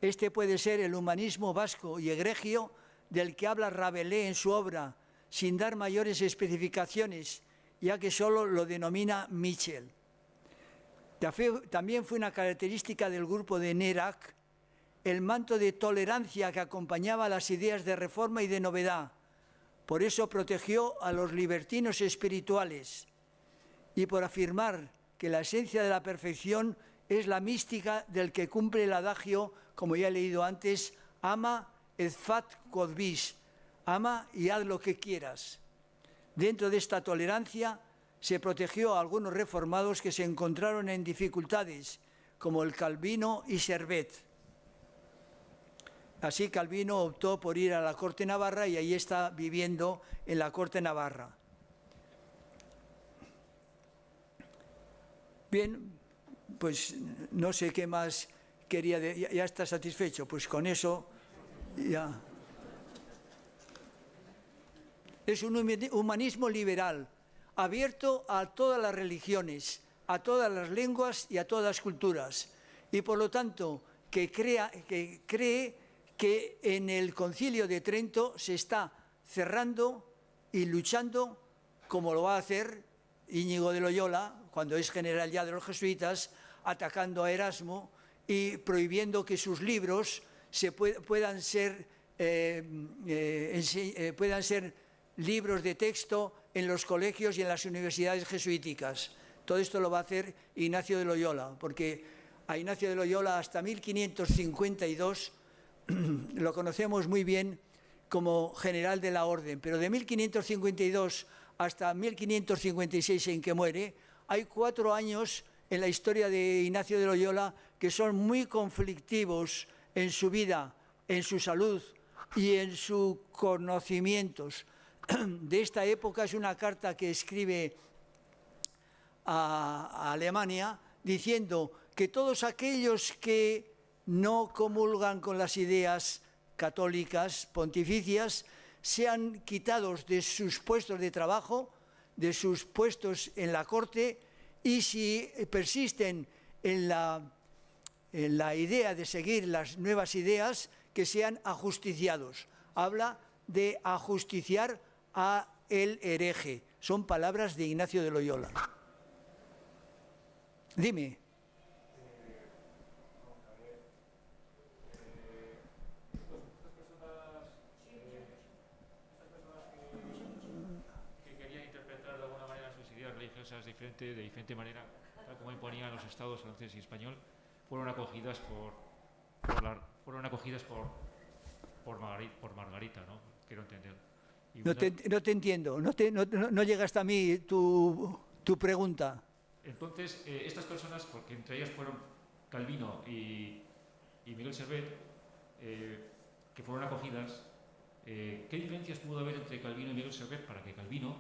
Este puede ser el humanismo vasco y egregio del que habla Rabelais en su obra, sin dar mayores especificaciones, ya que solo lo denomina Michel. También fue una característica del grupo de Nérac el manto de tolerancia que acompañaba las ideas de reforma y de novedad. Por eso protegió a los libertinos espirituales y por afirmar que la esencia de la perfección es la mística del que cumple el adagio, como ya he leído antes, ama et fat quod vis, ama y haz lo que quieras. Dentro de esta tolerancia se protegió a algunos reformados que se encontraron en dificultades, como el Calvino y Servet. Así Calvino optó por ir a la corte navarra y ahí está viviendo en la corte navarra. Bien, pues no sé qué más quería decir. ¿Ya está satisfecho? Pues con eso ya. Es un humanismo liberal, abierto a todas las religiones, a todas las lenguas y a todas las culturas. Y por lo tanto, que cree que en el Concilio de Trento se está cerrando y luchando, como lo va a hacer Íñigo de Loyola, cuando es general ya de los jesuitas, atacando a Erasmo y prohibiendo que sus libros puedan ser libros de texto en los colegios y en las universidades jesuíticas. Todo esto lo va a hacer Ignacio de Loyola, porque a Ignacio de Loyola hasta 1552 lo conocemos muy bien como general de la orden, pero de 1552 hasta 1556 en que muere, hay 4 años en la historia de Ignacio de Loyola que son muy conflictivos en su vida, en su salud y en sus conocimientos. De esta época es una carta que escribe a Alemania diciendo que todos aquellos que no comulgan con las ideas católicas pontificias sean quitados de sus puestos de trabajo, de sus puestos en la corte, y si persisten en la idea de seguir las nuevas ideas, que sean ajusticiados. Habla de ajusticiar a el hereje. Son palabras de Ignacio de Loyola. Dime. De diferente manera, tal como imponían los estados francés y español, fueron acogidas por Margarita, ¿no? Quiero entender. No te entiendo, no llega hasta mí tu pregunta. Entonces, estas personas, porque entre ellas fueron Calvino y Miguel Servet, que fueron acogidas, ¿qué diferencias pudo haber entre Calvino y Miguel Servet para que Calvino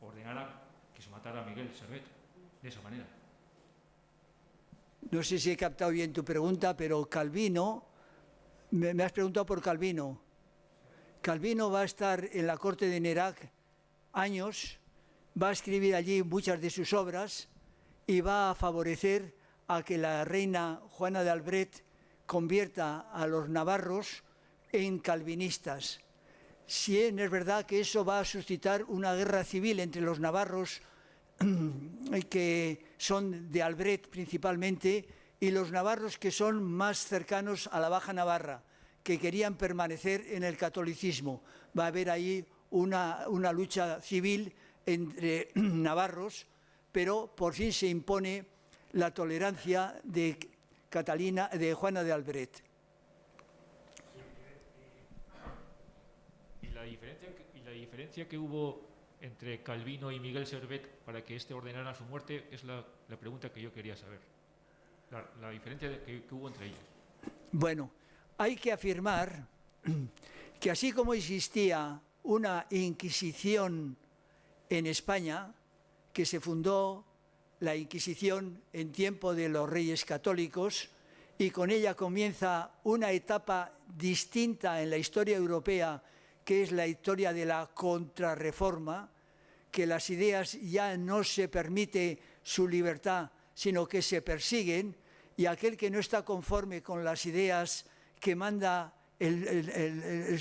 ordenara que se matara a Miguel Servet de esa manera? No sé si he captado bien tu pregunta, pero Calvino, me has preguntado por Calvino. Calvino va a estar en la corte de Nérac años, va a escribir allí muchas de sus obras y va a favorecer a que la reina Juana de Albret convierta a los navarros en calvinistas. Si es verdad que eso va a suscitar una guerra civil entre los navarros, que son de Albret principalmente, y los navarros que son más cercanos a la Baja Navarra, que querían permanecer en el catolicismo. Va a haber ahí una lucha civil entre navarros, pero por fin se impone la tolerancia de Juana de Albret. la diferencia que hubo entre Calvino y Miguel Servet para que éste ordenara su muerte es la pregunta que yo quería saber. La diferencia que hubo entre ellos. Bueno, hay que afirmar que así como existía una Inquisición en España, que se fundó la Inquisición en tiempo de los Reyes Católicos, y con ella comienza una etapa distinta en la historia europea, que es la historia de la Contrarreforma, que las ideas ya no se permite su libertad, sino que se persiguen, y aquel que no está conforme con las ideas que manda el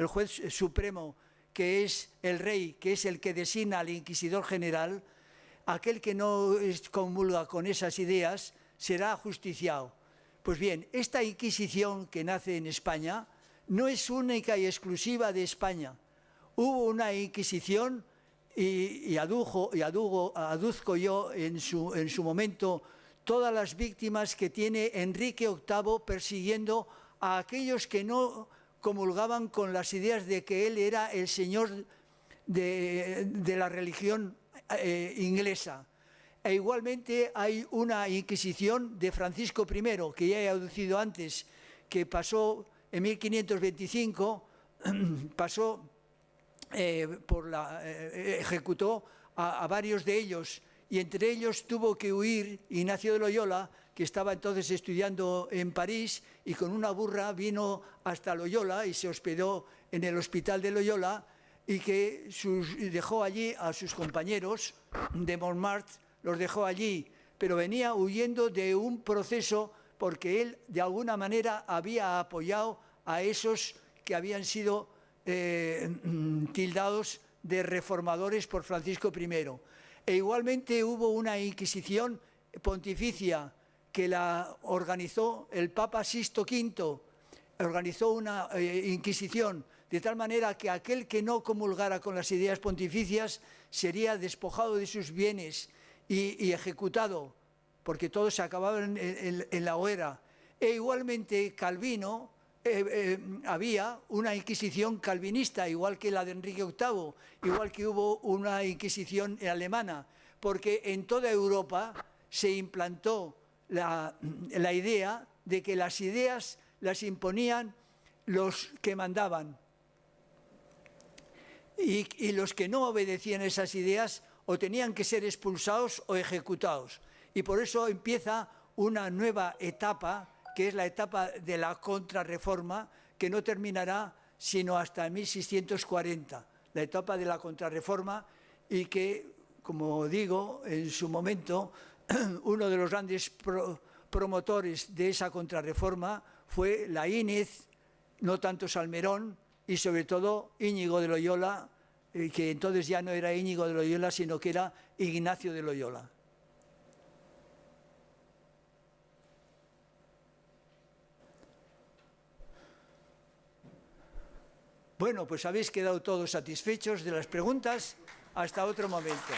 juez supremo, que es el rey, que es el que designa al inquisidor general, aquel que no comulga con esas ideas será ajusticiado. Pues bien, esta Inquisición que nace en España no es única y exclusiva de España. Hubo una Inquisición y aduzco yo en su momento todas las víctimas que tiene Enrique VIII persiguiendo a aquellos que no comulgaban con las ideas de que él era el señor de la religión inglesa. E igualmente hay una Inquisición de Francisco I, que ya he aducido antes, que pasó en 1525, ejecutó a varios de ellos, y entre ellos tuvo que huir Ignacio de Loyola, que estaba entonces estudiando en París, y con una burra vino hasta Loyola y se hospedó en el hospital de Loyola, y que dejó allí a sus compañeros de Montmartre, los dejó allí, pero venía huyendo de un proceso porque él de alguna manera había apoyado a esos que habían sido tildados de reformadores por Francisco I. E igualmente hubo una Inquisición pontificia que la organizó el Papa Sixto V, organizó una Inquisición de tal manera que aquel que no comulgara con las ideas pontificias sería despojado de sus bienes y ejecutado, porque todos se acababan en la hoguera. E igualmente Calvino, había una Inquisición calvinista, igual que la de Enrique VIII, igual que hubo una Inquisición alemana, porque en toda Europa se implantó la idea de que las ideas las imponían los que mandaban, y los que no obedecían esas ideas o tenían que ser expulsados o ejecutados. Y por eso empieza una nueva etapa, que es la etapa de la Contrarreforma, que no terminará sino hasta 1640, la etapa de la Contrarreforma, y que, como digo, en su momento, uno de los grandes promotores de esa Contrarreforma fue Laínez, no tanto Salmerón, y sobre todo Íñigo de Loyola, que entonces ya no era Íñigo de Loyola, sino que era Ignacio de Loyola. Bueno, pues habéis quedado todos satisfechos de las preguntas. Hasta otro momento.